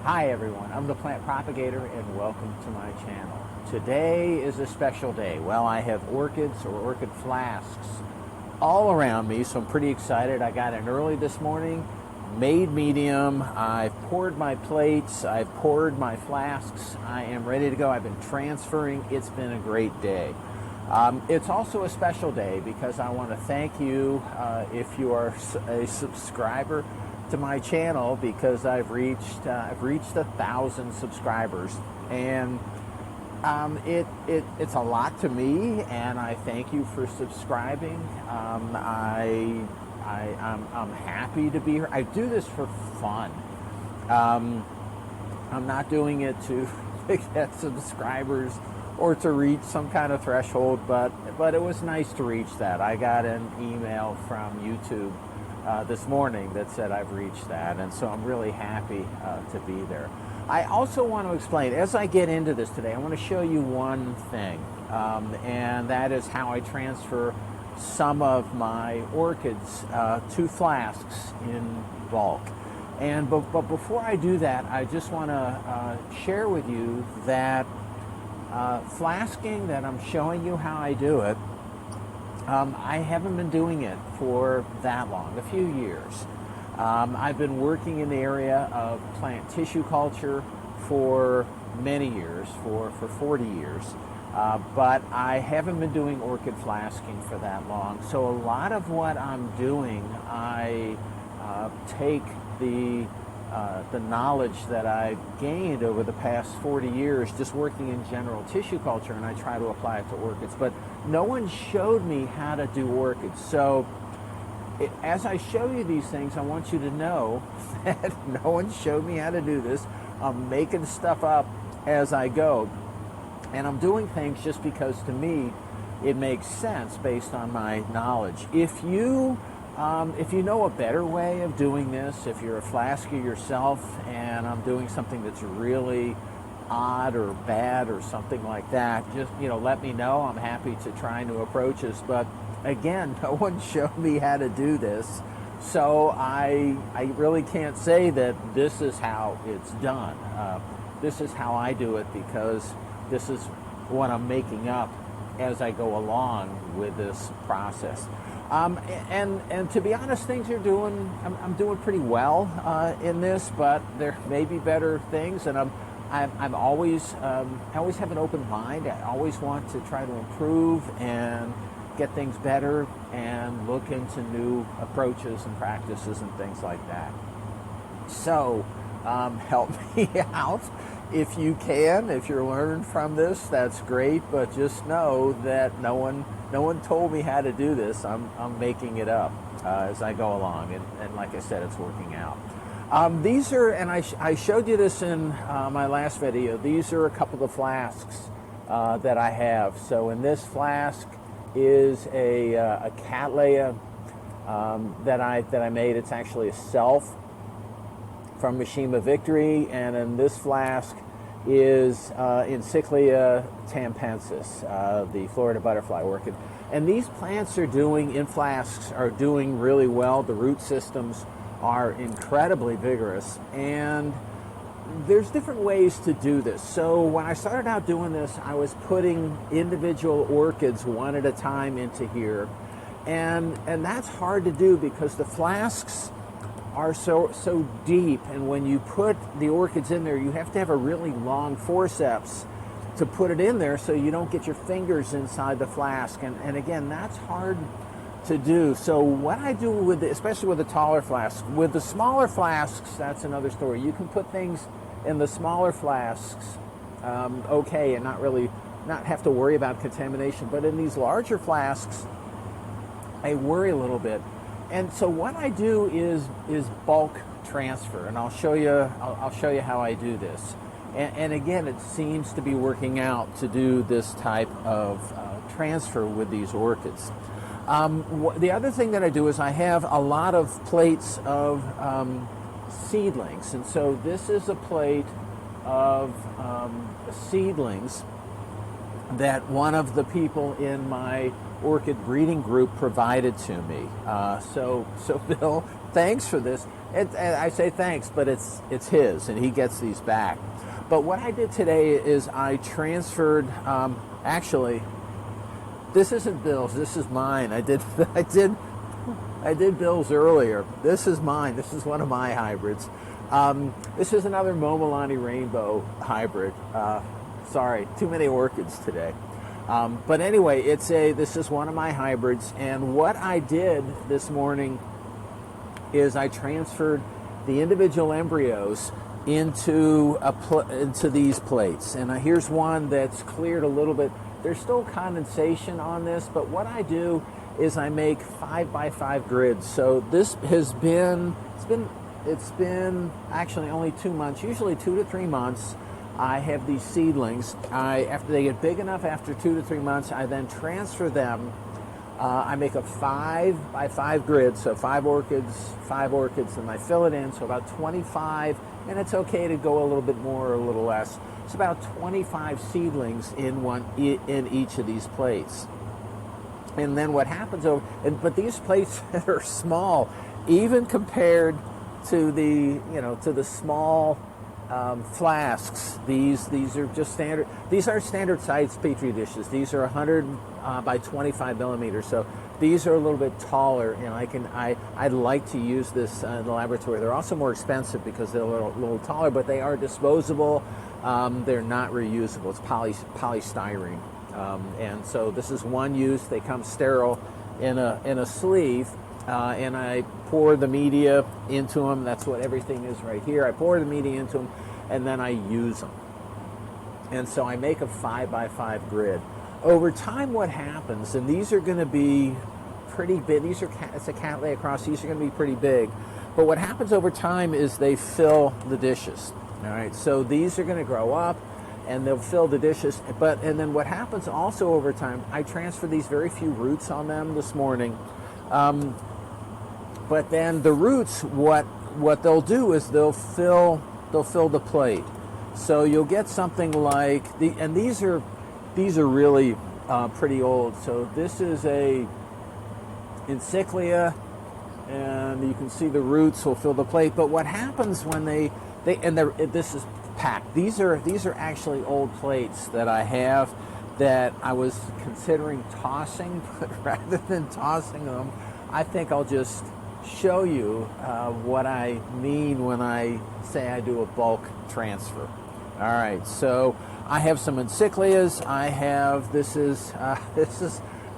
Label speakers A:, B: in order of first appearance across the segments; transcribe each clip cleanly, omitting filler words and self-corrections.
A: Hi everyone, I'm the Plant Propagator and welcome to my channel. Today is a special day. Well, I have orchids or orchid flasks all around me, so I'm pretty excited. I got in early this morning, made medium, I've poured my plates, I've poured my flasks, I am ready to go. I've been transferring. It's been a great day. It's also a special day because I want to thank you if you are a subscriber to my channel, because I've reached 1,000 subscribers, and it's a lot to me, and I thank you for subscribing. I'm happy to be here. I do this for fun. I'm not doing it to get subscribers or to reach some kind of threshold, but it was nice to reach that. I got an email from YouTube this morning that said I've reached that, and so I'm really happy to be there. I also want to explain, as I get into this today, I want to show you one thing, and that is how I transfer some of my orchids to flasks in bulk. But before I do that, I just want to share with you that flasking, that I'm showing you how I do it, I haven't been doing it for that long, a few years. I've been working in the area of plant tissue culture for many years, for 40 years, but I haven't been doing orchid flasking for that long. So a lot of what I'm doing, I take the knowledge that I've gained over the past 40 years just working in general tissue culture, and I try to apply it to orchids. But no one showed me how to do orchids. So as I show you these things, I want you to know that no one showed me how to do this. I'm making stuff up as I go. And I'm doing things just because, to me, it makes sense based on my knowledge. If you know a better way of doing this, if you're a flasker yourself and I'm doing something that's really odd or bad or something like that, just let me know. I'm happy to try new approaches. But again, no one showed me how to do this, so I really can't say that this is how it's done. This is how I do it because this is what I'm making up as I go along with this process. And to be honest, things are I'm doing pretty well in this, but there may be better things, and I'm always I always have an open mind. I always want to try to improve and get things better and look into new approaches and practices and things like that. So help me out if you can. If you're learning from this, that's great, but just know that no one told me how to do this. I'm making it up as I go along, and like I said, it's working out. These are, and I showed you this in my last video, these are a couple of flasks that I have. So in this flask is a Cattleya that I made. It's actually a self from Mishima Victory, and in this flask is Encyclia tampensis, the Florida butterfly orchid. And these plants in flasks are doing really well. The root systems are incredibly vigorous, and there's different ways to do this. So when I started out doing this, I was putting individual orchids one at a time into here, and that's hard to do because the flasks are so deep, and when you put the orchids in there, you have to have a really long forceps to put it in there so you don't get your fingers inside the flask, and again, that's hard to do. So what I do especially with the taller flasks, with the smaller flasks, that's another story. You can put things in the smaller flasks okay, and not have to worry about contamination, but in these larger flasks I worry a little bit. And so what I do is bulk transfer, and I'll show you how I do this. And again, it seems to be working out to do this type of transfer with these orchids. The other thing that I do is I have a lot of plates of seedlings, and so this is a plate of seedlings that one of the people in my orchid breeding group provided to me. So Bill, thanks for this. I say thanks, but it's his, and he gets these back. But what I did today is I transferred. Actually, this isn't Bill's. This is mine. I did Bill's earlier. This is mine. This is one of my hybrids. This is another Momolani Rainbow hybrid. Sorry, too many orchids today. But anyway, this is one of my hybrids, and what I did this morning is I transferred the individual embryos into these plates. And here's one that's cleared a little bit. There's still condensation on this, but what I do is I make 5x5 grids. So this has been actually only 2 months, usually 2 to 3 months. I have these seedlings. After they get big enough, after 2 to 3 months, I then transfer them. I make a 5x5 grid, so 5 orchids, and I fill it in, so about 25, and it's okay to go a little bit more or a little less. It's about 25 seedlings in each of these plates. And then what happens but these plates are small, even compared to the small flasks. These are just standard. These are standard size Petri dishes. These are 100 by 25 millimeters. So these are a little bit taller, and I'd like to use this in the laboratory. They're also more expensive because they're a little taller, but they are disposable. They're not reusable. It's polystyrene, and so this is one use. They come sterile in a sleeve. And I pour the media into them. That's what everything is right here. I pour the media into them, and then I use them. And so I make a 5x5 grid. Over time, what happens, and these are going to be pretty big. It's a Cattleya cross. These are going to be pretty big. But what happens over time is they fill the dishes. All right. So these are going to grow up, and they'll fill the dishes. And then what happens also over time, I transfer these very few roots on them this morning. But then the roots, what they'll do is they'll fill the plate. So you'll get something like these are really pretty old. So this is a encyclia, and you can see the roots will fill the plate. But what happens when this is packed? These are actually old plates that I have that I was considering tossing, but rather than tossing them, I think I'll just show you what I mean when I say I do a bulk transfer. All right, so I have some encyclias.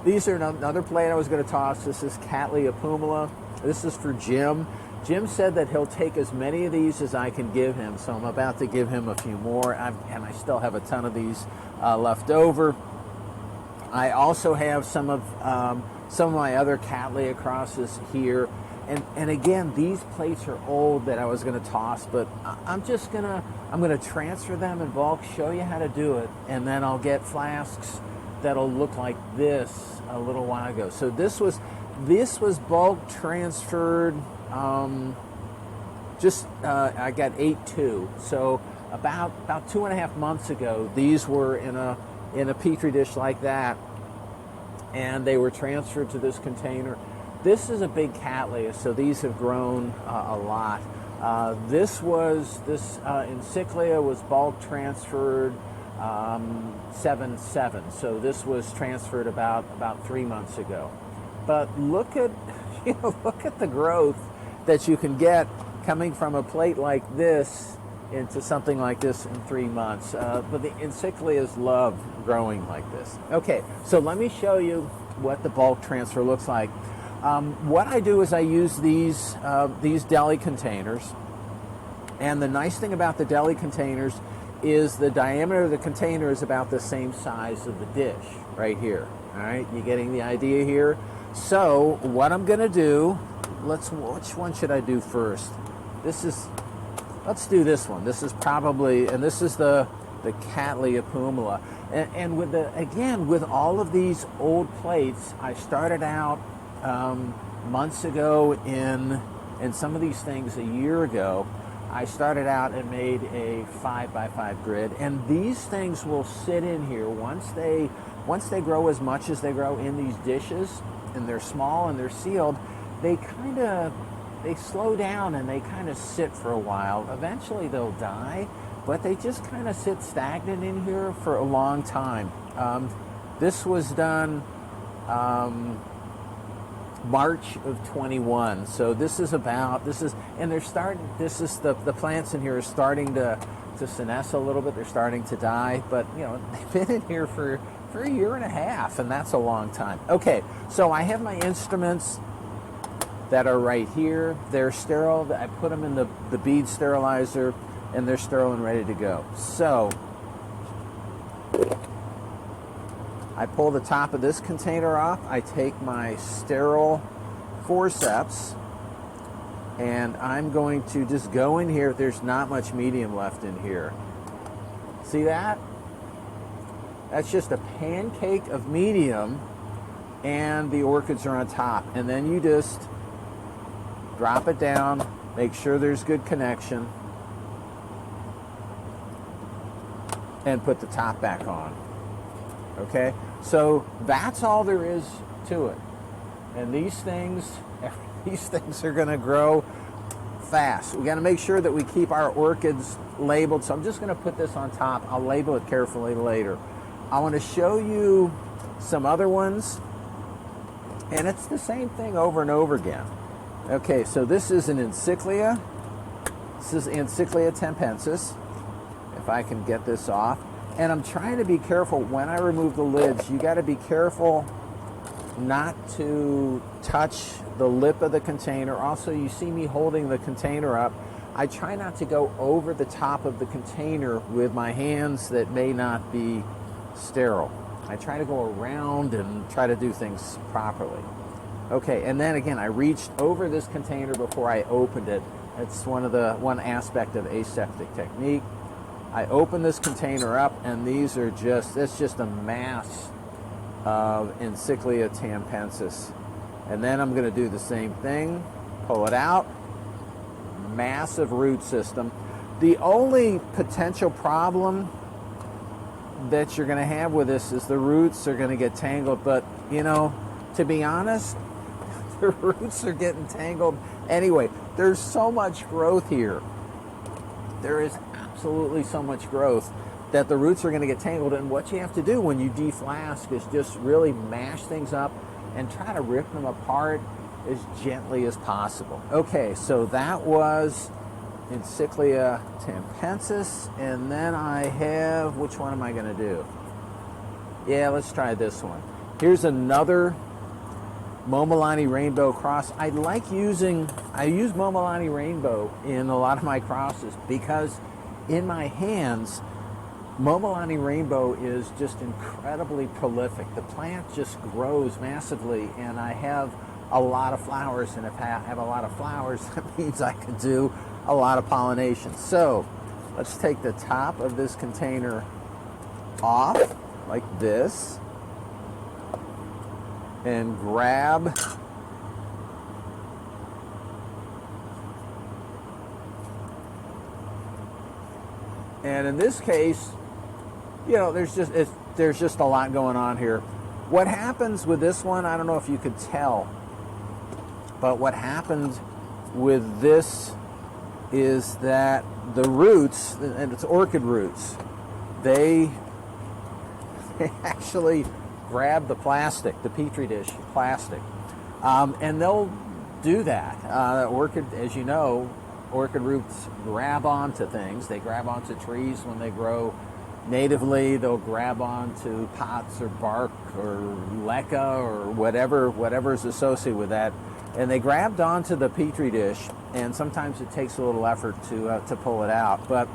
A: These are another plate I was going to toss. This is Cattleya pumila. This is for Jim. Jim said that he'll take as many of these as I can give him, so I'm about to give him a few more, and I still have a ton of these left over. I also have some of my other Cattleya crosses here. And again, these plates are old that I was going to toss, but I'm going to transfer them in bulk, show you how to do it, and then I'll get flasks that'll look like this a little while ago. So this was bulk transferred. I got 8.2. So about 2.5 months ago, these were in a Petri dish like that, and they were transferred to this container. This is a big Cattleya, so these have grown a lot. This encyclia was bulk transferred 7.7, so this was transferred about 3 months ago. But look at the growth that you can get coming from a plate like this into something like this in 3 months. But the encyclias love growing like this. Okay, so let me show you what the bulk transfer looks like. What I do is I use these deli containers, and the nice thing about the deli containers is the diameter of the container is about the same size of the dish right here. All right, you getting the idea here? So what I'm going to do, which one should I do first? Let's do this one. This is probably, and this is the Cattleya pumila. And with all of these old plates, I started out months ago in some of these things a year ago. I started out and made a 5x5 grid, and these things will sit in here once they grow as much as they grow in these dishes, and they're small and they're sealed. They kind of they slow down and they kind of sit for a while. Eventually they'll die, but they just kind of sit stagnant in here for a long time. This was done March of 21. So the plants in here are starting to senesce a little bit. They're starting to die, but you know, they've been in here for a year and a half, and that's a long time. Okay, so I have my instruments that are right here. They're sterile. I put them in the bead sterilizer, and they're sterile and ready to go. So I pull the top of this container off. I take my sterile forceps, and I'm going to just go in here. There's not much medium left in here. See that? That's just a pancake of medium, and the orchids are on top. And then you just drop it down, make sure there's good connection, and put the top back on. Okay? So that's all there is to it. And these things are going to grow fast. We got to make sure that we keep our orchids labeled. So I'm just going to put this on top. I'll label it carefully later. I want to show you some other ones, and it's the same thing over and over again. Okay, so this is an encyclia. This is Encyclia tempensis, if I can get this off. And I'm trying to be careful when I remove the lids. You got to be careful not to touch the lip of the container. Also, you see me holding the container up. I try not to go over the top of the container with my hands that may not be sterile. I try to go around and try to do things properly. Okay, and then again, I reached over this container before I opened it. It's one aspect of aseptic technique. I open this container up, and it's just a mass of Encyclia tampensis. And then I'm going to do the same thing, pull it out, massive root system. The only potential problem that you're going to have with this is the roots are going to get tangled, but you know, to be honest, the roots are getting tangled anyway. There's so much growth here. There is absolutely so much growth that the roots are going to get tangled, and what you have to do when you deflask is just really mash things up and try to rip them apart as gently as possible. Okay, so that was Encyclia tampensis, and then I have, which one am I going to do? Yeah, let's try this one. Here's another Momolani Rainbow cross. I use Momolani Rainbow in a lot of my crosses because in my hands, Momolani Rainbow is just incredibly prolific. The plant just grows massively, and I have a lot of flowers, and if I have a lot of flowers, that means I can do a lot of pollination. So let's take the top of this container off like this and grab and in this case, you know, there's just a lot going on here. What happens with this one, I don't know if you could tell, but what happened with this is that the roots, and it's orchid roots, they actually grab the plastic, the petri dish plastic, and they'll do that. Orchid, as you know, orchid roots grab onto things. They grab onto trees when they grow natively. They'll grab onto pots or bark or leca or whatever is associated with that, and they grabbed onto the petri dish. And sometimes it takes a little effort to pull it out. But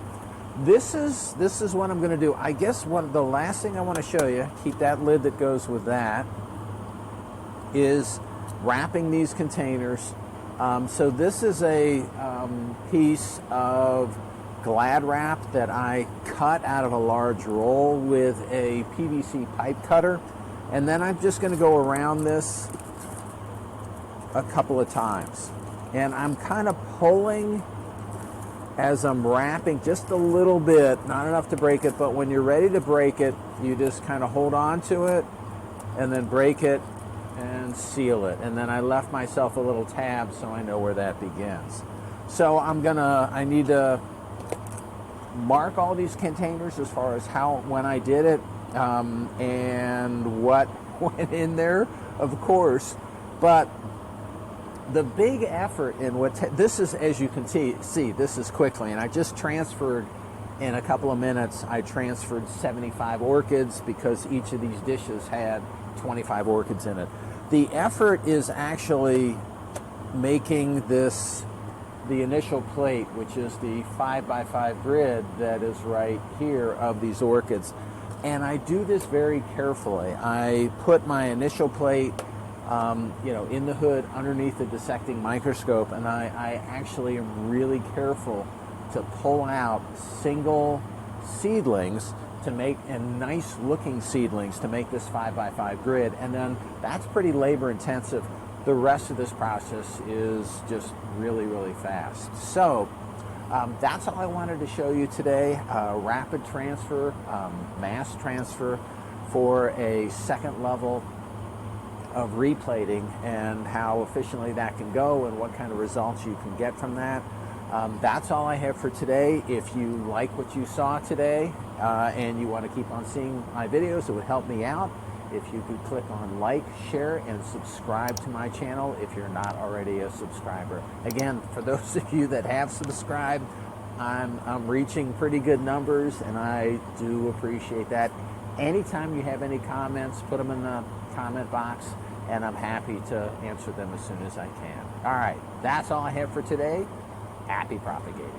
A: this is what I'm going to do. I guess the last thing I want to show you, keep that lid that goes with that, is wrapping these containers. So this is a piece of Glad wrap that I cut out of a large roll with a PVC pipe cutter, and then I'm just going to go around this a couple of times, and I'm kind of pulling as I'm wrapping just a little bit, not enough to break it, but when you're ready to break it, you just kind of hold on to it and then break it, and seal it. And then I left myself a little tab so I know where that begins. So I need to mark all these containers as far as when I did it, and what went in there, of course. But the big effort in this is, as you can see, this is quickly, and I just transferred in a couple of minutes. I transferred 75 orchids because each of these dishes had 25 orchids in it. The effort is actually making this, the initial plate, which is the 5x5 grid that is right here of these orchids. And I do this very carefully. I put my initial plate in the hood underneath the dissecting microscope, and I actually am really careful to pull out single seedlings to make, and nice looking seedlings to make this 5x5 grid. And then that's pretty labor intensive. The rest of this process is just really, really fast. So that's all I wanted to show you today. Rapid transfer, mass transfer for a second level of replating, and how efficiently that can go and what kind of results you can get from that. That's all I have for today. If you like what you saw today and you want to keep on seeing my videos, it would help me out if you could click on like, share, and subscribe to my channel if you're not already a subscriber. Again, for those of you that have subscribed, I'm reaching pretty good numbers, and I do appreciate that. Anytime you have any comments, put them in the comment box, and I'm happy to answer them as soon as I can. All right, that's all I have for today. Happy propagating.